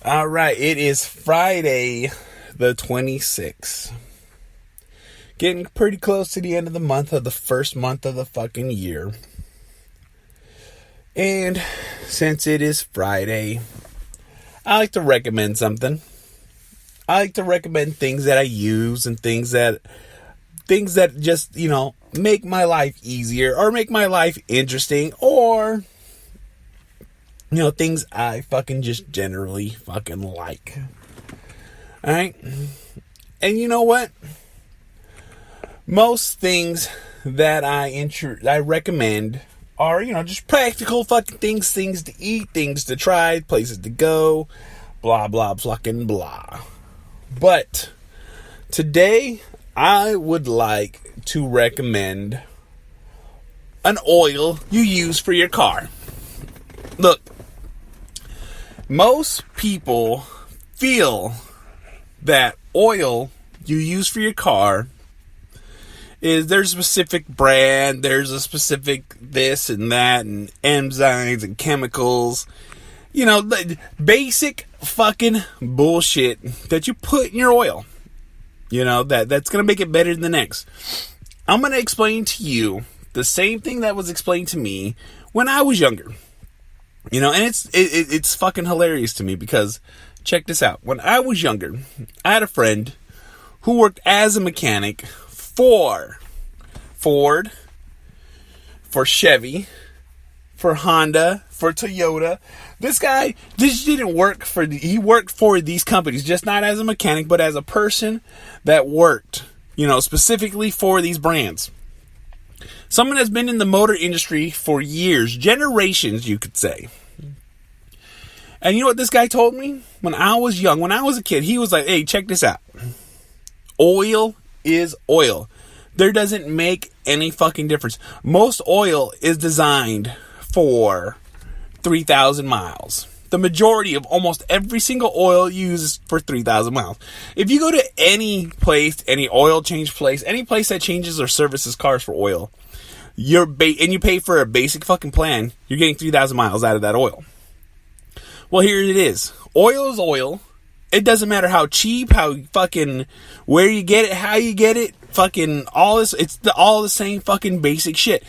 All right, it is Friday the 26th. Getting pretty close to the end of the month, of the first month of the fucking year. And since it is Friday, I like to recommend something. I like to recommend things that I use and things that just, make my life easier or make my life interesting, or things I fucking just generally fucking like. Alright? And you know what? Most things that I recommend are, just practical fucking things to eat, things to try, places to go, blah, blah, fucking blah. But today, I would like to recommend an oil you use for your car. Look, most people feel that oil you use for your car there's a specific brand, there's a specific this and that, and enzymes and chemicals. Basic fucking bullshit that you put in your oil. That's going to make it better than the next. I'm going to explain to you the same thing that was explained to me when I was younger. And it's fucking hilarious to me because, check this out. When I was younger, I had a friend who worked as a mechanic for Ford, for Chevy, for Honda, for Toyota. This guy didn't work he worked for these companies, just not as a mechanic, but as a person that worked, specifically for these brands. Someone that's been in the motor industry for years, generations, you could say. And you know what this guy told me? When I was young, when I was a kid, he was like, hey, check this out. Oil is oil. There doesn't make any fucking difference. Most oil is designed for 3,000 miles. The majority of almost every single oil uses for 3,000 miles. If you go to any place, any oil change place, any place that changes or services cars for oil, and you pay for a basic fucking plan, you're getting 3,000 miles out of that oil. Well, here it is. Oil is oil. It doesn't matter how cheap, how fucking, where you get it, how you get it, fucking all this, all the same fucking basic shit.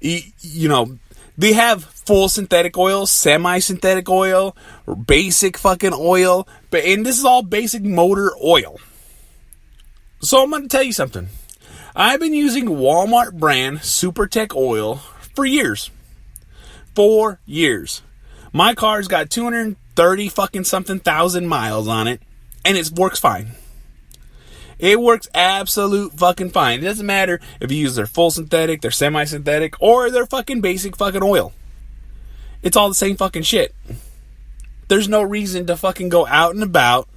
They have full synthetic oil, semi-synthetic oil, basic fucking oil, and this is all basic motor oil. So I'm going to tell you something. I've been using Walmart brand SuperTech oil for years. 4 years. My car's got 230 fucking something thousand miles on it, and it works fine. It works absolute fucking fine. It doesn't matter if you use their full synthetic, their semi-synthetic, or their fucking basic fucking oil. It's all the same fucking shit. There's no reason to fucking go out and about,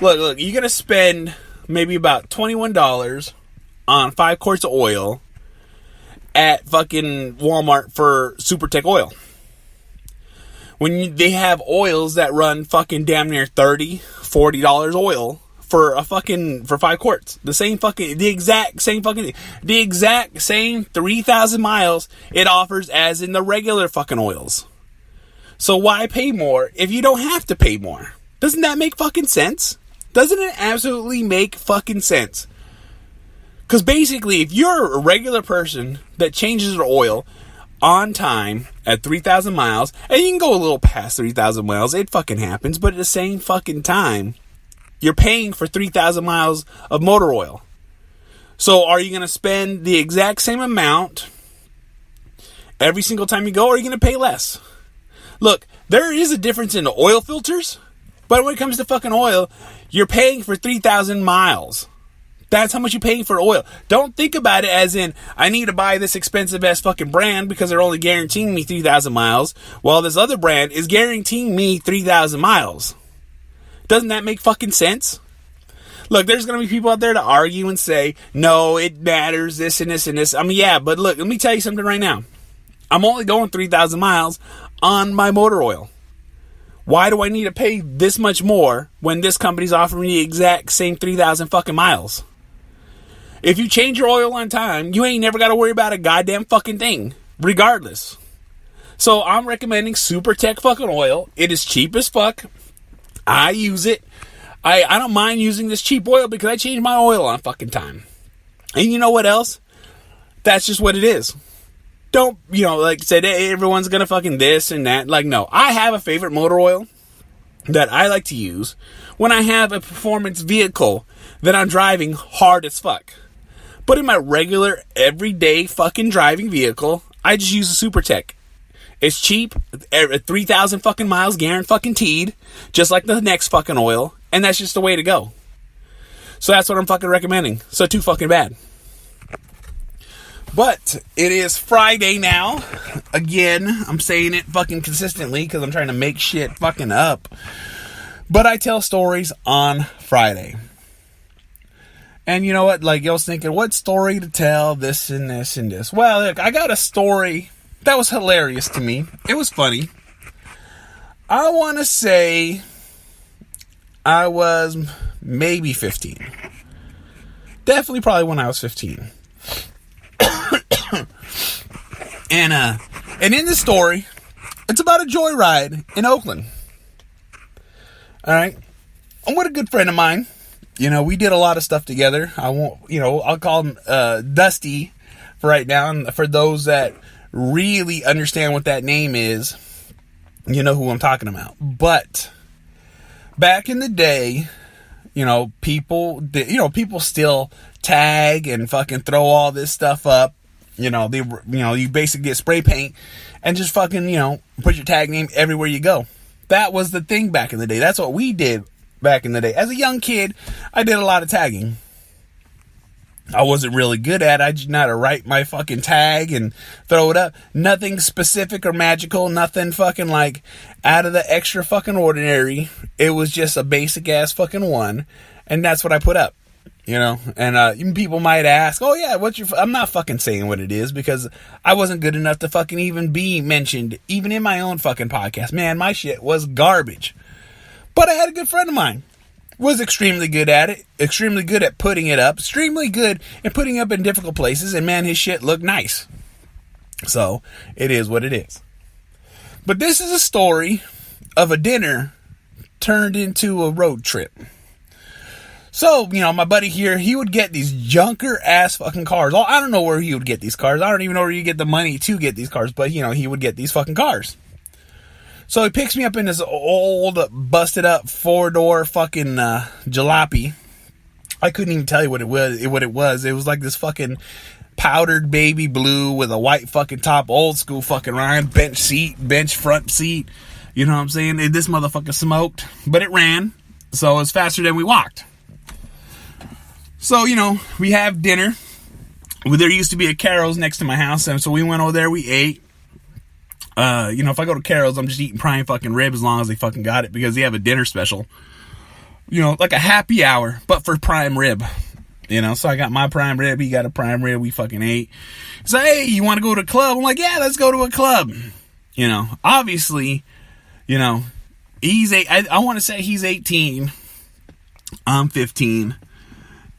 look, you're gonna spend maybe about $21 on 5 quarts of oil at fucking Walmart for SuperTech oil. When they have oils that run fucking damn near $30, $40 oil for 5 quarts. The exact same 3,000 miles it offers as in the regular fucking oils. So why pay more if you don't have to pay more? Doesn't that make fucking sense? Doesn't it absolutely make fucking sense? Because basically, if you're a regular person that changes their oil on time at 3,000 miles, and you can go a little past 3,000 miles, it fucking happens, but at the same fucking time, you're paying for 3,000 miles of motor oil. So are you going to spend the exact same amount every single time you go, or are you going to pay less? Look, there is a difference in the oil filters, but when it comes to fucking oil, you're paying for 3,000 miles. That's how much you're paying for oil. Don't think about it as in, I need to buy this expensive ass fucking brand because they're only guaranteeing me 3,000 miles, while this other brand is guaranteeing me 3,000 miles. Doesn't that make fucking sense? Look, there's going to be people out there to argue and say, no, it matters, this and this and this. I mean, yeah, but look, let me tell you something right now. I'm only going 3,000 miles on my motor oil. Why do I need to pay this much more when this company's offering me the exact same 3,000 fucking miles? If you change your oil on time, you ain't never got to worry about a goddamn fucking thing, regardless. So I'm recommending SuperTech fucking oil. It is cheap as fuck. I use it. I don't mind using this cheap oil because I change my oil on fucking time. And you know what else? That's just what it is. Don't, like I said, hey, everyone's gonna fucking this and that. Like, no. I have a favorite motor oil that I like to use when I have a performance vehicle that I'm driving hard as fuck. But in my regular, everyday fucking driving vehicle, I just use a SuperTech. It's cheap, 3,000 fucking miles guaranteed, just like the next fucking oil, and that's just the way to go. So that's what I'm fucking recommending. So too fucking bad. But it is Friday now. Again, I'm saying it fucking consistently because I'm trying to make shit fucking up. But I tell stories on Friday. And you know what? Like, I was thinking, what story to tell? This and this and this. Well, look, I got a story that was hilarious to me. It was funny. I want to say I was maybe 15. Definitely probably when I was 15. And in the story, it's about a joyride in Oakland. Alright? I'm with a good friend of mine. We did a lot of stuff together. I'll call him Dusty for right now. And for those that really understand what that name is, you know who I'm talking about. But back in the day, people still tag and fucking throw all this stuff up. You basically get spray paint and just fucking, put your tag name everywhere you go. That was the thing back in the day. That's what we did back in the day. As a young kid, I did a lot of tagging. I wasn't really good at it. I just know how to write my fucking tag and throw it up. Nothing specific or magical. Nothing fucking like out of the extra fucking ordinary. It was just a basic ass fucking one. And that's what I put up. And people might ask, oh yeah, I'm not fucking saying what it is because I wasn't good enough to fucking even be mentioned, even in my own fucking podcast. Man, my shit was garbage. But I had a good friend of mine. Was extremely good at it. Extremely good at putting it up. Extremely good at putting up in difficult places. And man, his shit looked nice. So, it is what it is. But this is a story of a dinner turned into a road trip. So, my buddy here, he would get these junker ass fucking cars. I don't know where he would get these cars. I don't even know where you get the money to get these cars. But, he would get these fucking cars. So he picks me up in this old, busted up 4-door fucking jalopy. I couldn't even tell you what it was. It was like this fucking powdered baby blue with a white fucking top, old school fucking Ryan, bench front seat. You know what I'm saying? This motherfucker smoked, but it ran. So it was faster than we walked. So, we have dinner. There used to be a Carol's next to my house, and so we went over there, we ate. If I go to Carol's, I'm just eating prime fucking rib as long as they fucking got it because they have a dinner special. Like a happy hour, but for prime rib. So I got my prime rib, he got a prime rib, we fucking ate. So, hey, you want to go to a club? I'm like, yeah, let's go to a club. Obviously, I want to say he's 18. I'm 15.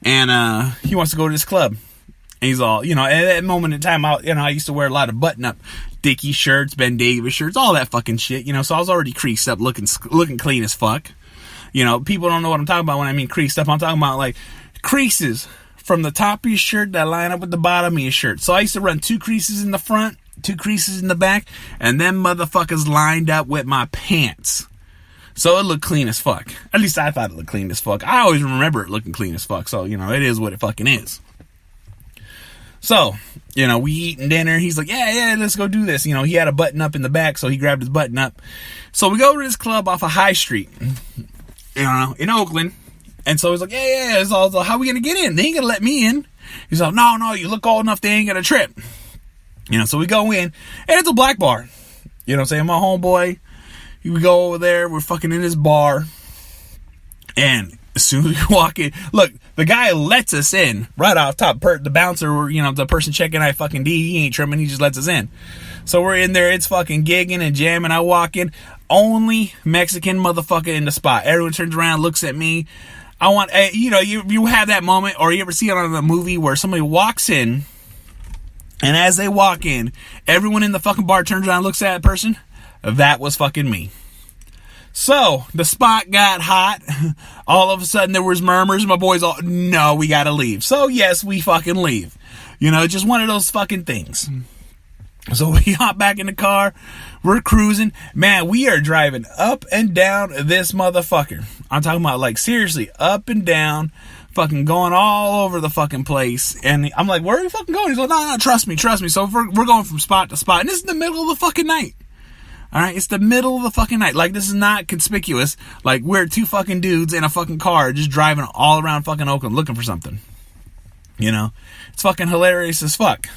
And, he wants to go to this club. And he's all, at that moment in time, I used to wear a lot of button-up Dickie shirts, Ben Davis shirts, all that fucking shit, so I was already creased up, looking clean as fuck. People don't know what I'm talking about when I mean creased up. I'm talking about, like, creases from the top of your shirt that line up with the bottom of your shirt. So I used to run 2 creases in the front, 2 creases in the back, and them motherfuckers lined up with my pants. So it looked clean as fuck. At least I thought it looked clean as fuck. I always remember it looking clean as fuck, so, it is what it fucking is. So, we eating dinner. He's like, yeah, let's go do this. He had a button up in the back, so he grabbed his button up. So we go to this club off of High Street, in Oakland. And so he's like, yeah. It's all, how we going to get in? They ain't going to let me in. He's like, no, you look old enough, they ain't going to trip. So we go in, and it's a black bar. You know what I'm saying? My homeboy, we go over there, we're fucking in this bar. And as soon as we walk in, look, the guy lets us in right off top. The bouncer, the person checking out fucking D, he ain't trimming, he just lets us in. So we're in there, it's fucking gigging and jamming. I walk in, only Mexican motherfucker in the spot. Everyone turns around, looks at me. I want, you have that moment, or you ever see it on a movie where somebody walks in, And as they walk in, everyone in the fucking bar turns around and looks at that person. That was fucking me. So, the spot got hot. All of a sudden, there was murmurs. My boys all, no, we gotta leave. So, yes, we fucking leave. You know, just one of those fucking things. So, we hop back in the car. We're cruising. Man, we are driving up and down this motherfucker. I'm talking about, like, seriously, up and down. Fucking going all over the fucking place. And I'm like, where are we fucking going? He's like, no, trust me. So, we're going from spot to spot. And this is the middle of the fucking night. Alright, it's the middle of the fucking night. Like, this is not conspicuous. Like, we're two fucking dudes in a fucking car just driving all around fucking Oakland looking for something. You know? It's fucking hilarious as fuck.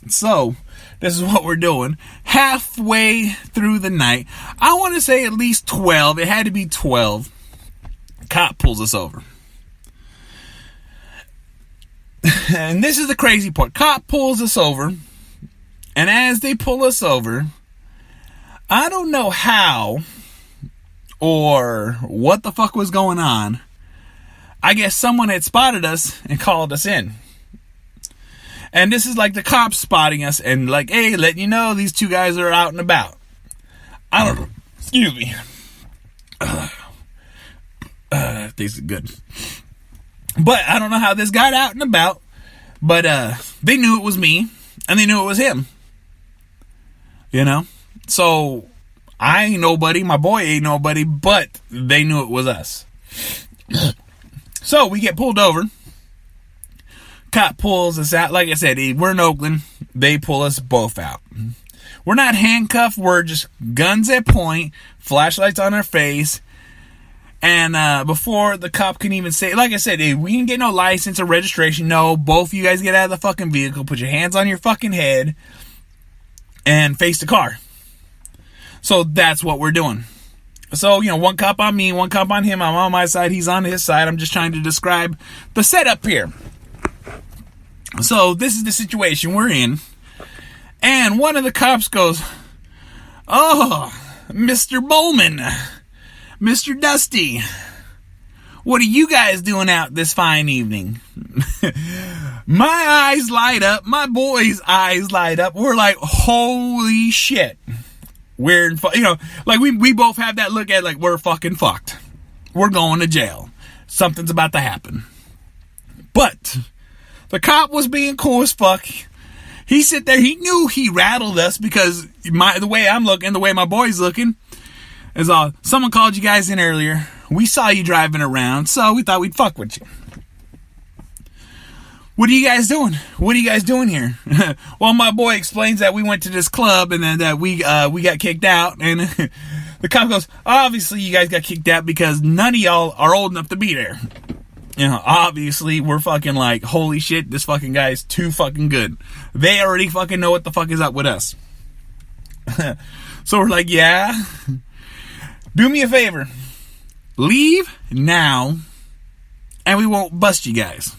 So, this is what we're doing. Halfway through the night, I want to say at least 12. It had to be 12. Cop pulls us over. And this is the crazy part. Cop pulls us over. And as they pull us over, I don't know how or what the fuck was going on. I guess someone had spotted us and called us in. And this is like the cops spotting us and like, hey, letting you know these two guys are out and about. I don't know. Excuse me. Tastes good. But I don't know how this got out and about. But they knew it was me and they knew it was him. You know? So, I ain't nobody, my boy ain't nobody, but they knew it was us. So, we get pulled over. Cop pulls us out. Like I said, we're in Oakland. They pull us both out. We're not handcuffed. We're just guns at point, flashlights on our face. And before the cop can even say, like I said, we didn't get no license or registration. No, both of you guys get out of the fucking vehicle, put your hands on your fucking head, and face the car. So that's what we're doing. So, you know, one cop on me, one cop on him. I'm on my side, he's on his side. I'm just trying to describe the setup here. So this is the situation we're in. And one of the cops goes, oh, Mr. Bowman, Mr. Dusty, what are you guys doing out this fine evening? My eyes light up. My boys' eyes light up. We're like, holy shit. We're, you know, like we both have that look at like we're fucking fucked. We're going to jail. Something's about to happen. But the cop was being cool as fuck. He sit there. He knew he rattled us because the way I'm looking, the way my boy's looking, is all. Someone called you guys in earlier. We saw you driving around, so we thought we'd fuck with you. What are you guys doing? What are you guys doing here? Well, my boy explains that we went to this club and then that we got kicked out. And the cop goes, obviously you guys got kicked out because none of y'all are old enough to be there. You know, obviously we're fucking like, holy shit, this fucking guy is too fucking good. They already fucking know what the fuck is up with us. So we're like, yeah, do me a favor. Leave now and we won't bust you guys.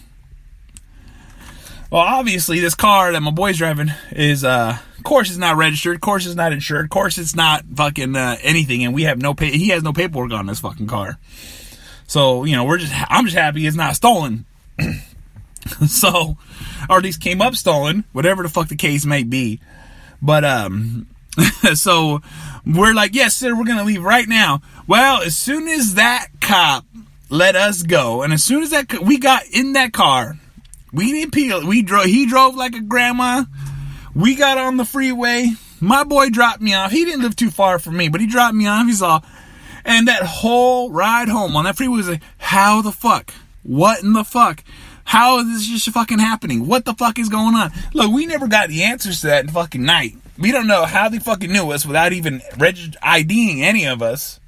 Well, obviously, this car that my boy's driving is, of course, it's not registered. Of course, it's not insured. Of course, it's not fucking anything. And we have he has no paperwork on this fucking car. So, you know, I'm just happy it's not stolen. So, or at least came up stolen, whatever the fuck the case may be. But, so we're like, yes, sir, we're going to leave right now. Well, as soon as that cop let us go, and as soon as we got in that car, we didn't peel. He drove like a grandma. We got on the freeway. My boy dropped me off. He didn't live too far from me, but he dropped me off. He's all, and that whole ride home on that freeway was like, how the fuck? What in the fuck? How is this just fucking happening? What the fuck is going on? Look, we never got the answers to that in fucking night. We don't know how they fucking knew us without even IDing any of us.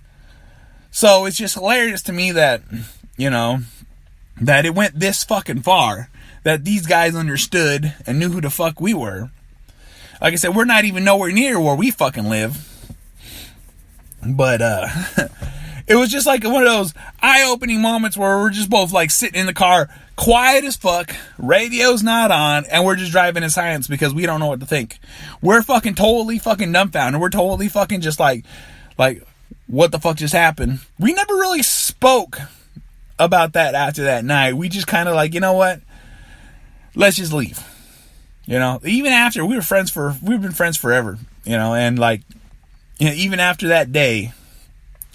So it's just hilarious to me that, you know, that it went this fucking far. That these guys understood and knew who the fuck we were. Like I said, we're not even nowhere near where we fucking live. But, it was just like one of those eye-opening moments where we're just both like sitting in the car, quiet as fuck, radio's not on, and we're just driving in silence because we don't know what to think. We're fucking totally fucking dumbfounded. We're totally fucking just like, what the fuck just happened? We never really spoke about that after that night. We just kind of like, you know what? Let's just leave. You know, even after we've been friends forever, you know, and like, you know, even after that day,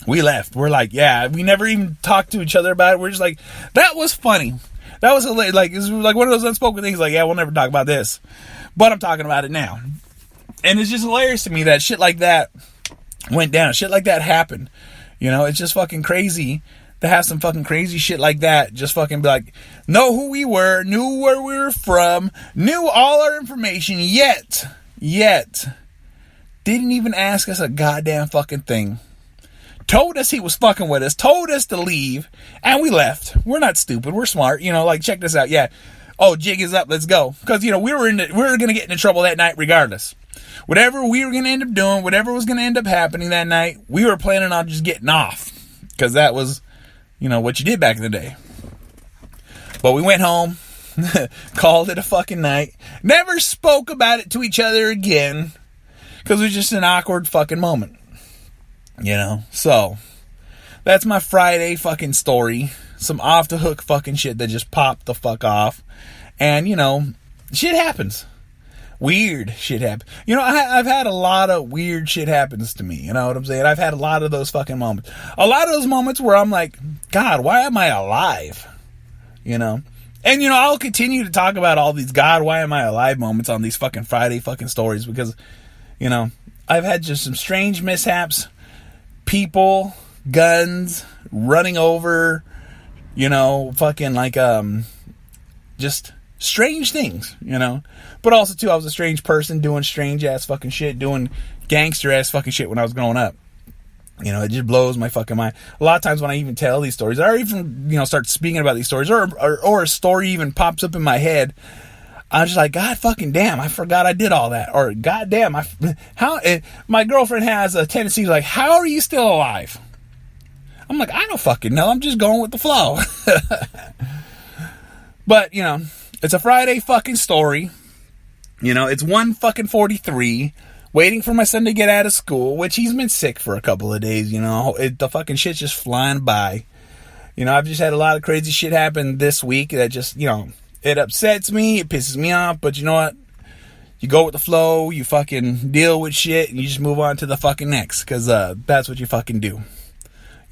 we left. We're like, yeah, we never even talked to each other about it. We're just like, that was funny. That was like, it was like one of those unspoken things. Like, yeah, we'll never talk about this, but I'm talking about it now. And it's just hilarious to me that shit like that went down. Shit like that happened. You know, it's just fucking crazy to have some fucking crazy shit like that. Just fucking be like, know who we were, knew where we were from, knew all our information, yet, didn't even ask us a goddamn fucking thing. Told us he was fucking with us, told us to leave, and we left. We're not stupid, we're smart, you know, like, check this out, yeah. Oh, jig is up, let's go. Because, you know, we were gonna get into trouble that night regardless. Whatever we were gonna end up doing, whatever was gonna end up happening that night, we were planning on just getting off. Because that was, you know, what you did back in the day. But we went home, called it a fucking night, never spoke about it to each other again, because it was just an awkward fucking moment. You know, so that's my Friday fucking story. Some off the hook fucking shit that just popped the fuck off. And, you know, shit happens. Weird shit happens. You know, I've had a lot of weird shit happens to me. You know what I'm saying? I've had a lot of those fucking moments. A lot of those moments where I'm like, God, why am I alive? You know? And, you know, I'll continue to talk about all these God, why am I alive moments on these fucking Friday fucking stories because, you know, I've had just some strange mishaps. People, guns, running over, you know, fucking like, just strange things, you know. But also, too, I was a strange person doing strange ass fucking shit, doing gangster ass fucking shit when I was growing up. You know, it just blows my fucking mind. A lot of times when I even tell these stories, or even, you know, start speaking about these stories, or a story even pops up in my head, I'm just like, God fucking damn, I forgot I did all that. Or, God damn, my girlfriend has a tendency like, how are you still alive? I'm like, I don't fucking know. I'm just going with the flow. But, you know, it's a Friday fucking story. You know, it's 1:43, waiting for my son to get out of school, which he's been sick for a couple of days, you know. The fucking shit's just flying by. You know, I've just had a lot of crazy shit happen this week that just, you know, it upsets me, it pisses me off, but you know what? You go with the flow, you fucking deal with shit, and you just move on to the fucking next, because that's what you fucking do.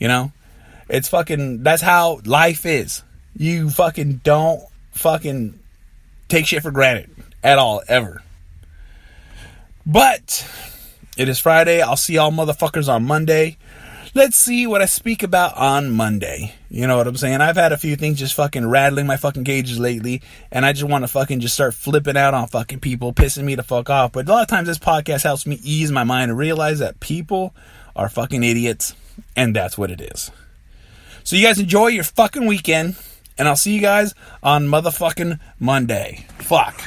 You know? It's fucking, that's how life is. You fucking don't fucking take shit for granted at all, ever. But it is Friday. I'll see y'all motherfuckers on Monday. Let's see what I speak about on Monday. You know what I'm saying? I've had a few things just fucking rattling my fucking cages lately, and I just want to fucking just start flipping out on fucking people, pissing me the fuck off. But a lot of times this podcast helps me ease my mind and realize that people are fucking idiots, and that's what it is. So you guys enjoy your fucking weekend, and I'll see you guys on motherfucking Monday. Fuck.